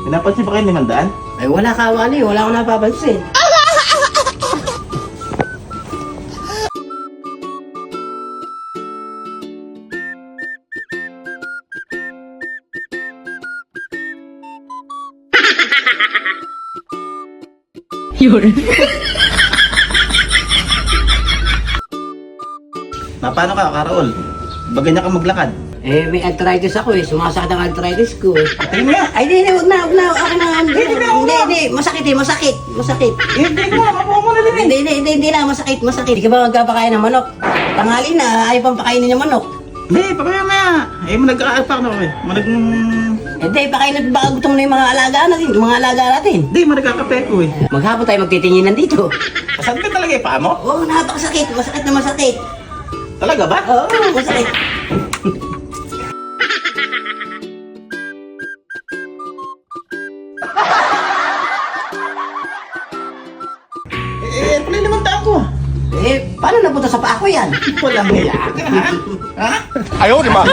Pinapansin ba kayo ni Mandaan? Ay wala ka, Wally. Wala akong napapansin. Paano ka, Karol? Ba ganyan ka maglakad? Eh, may arthritis ako eh. Sumasakit ang arthritis ko eh. Tingin nga! Ay, di, wag na. Okay na. Hindi. Masakit eh, masakit. Hindi ko nga, makuha mo na din eh! Hindi na, masakit. Hindi ka ba magpapakain ng manok? Tanghali na, ayaw pang pakainin ng manok. Hindi, pamaya-maya! Eh, manag-aalpak na kami. Hindi, pakainin, baka gutom na yung mga alaga natin. Hindi, managkakape ko eh. Maghapon tayo magtitinginan dito. Masakit ka talaga eh, paa mo? Oo, napakasakit. Masakit. Talaga ba? Oo, masakit. Eh, pala naman taon ko. Eh, paano napunta sa paa ko yan? Walang hiya ka, ha? Ha? 哎呦我的妈！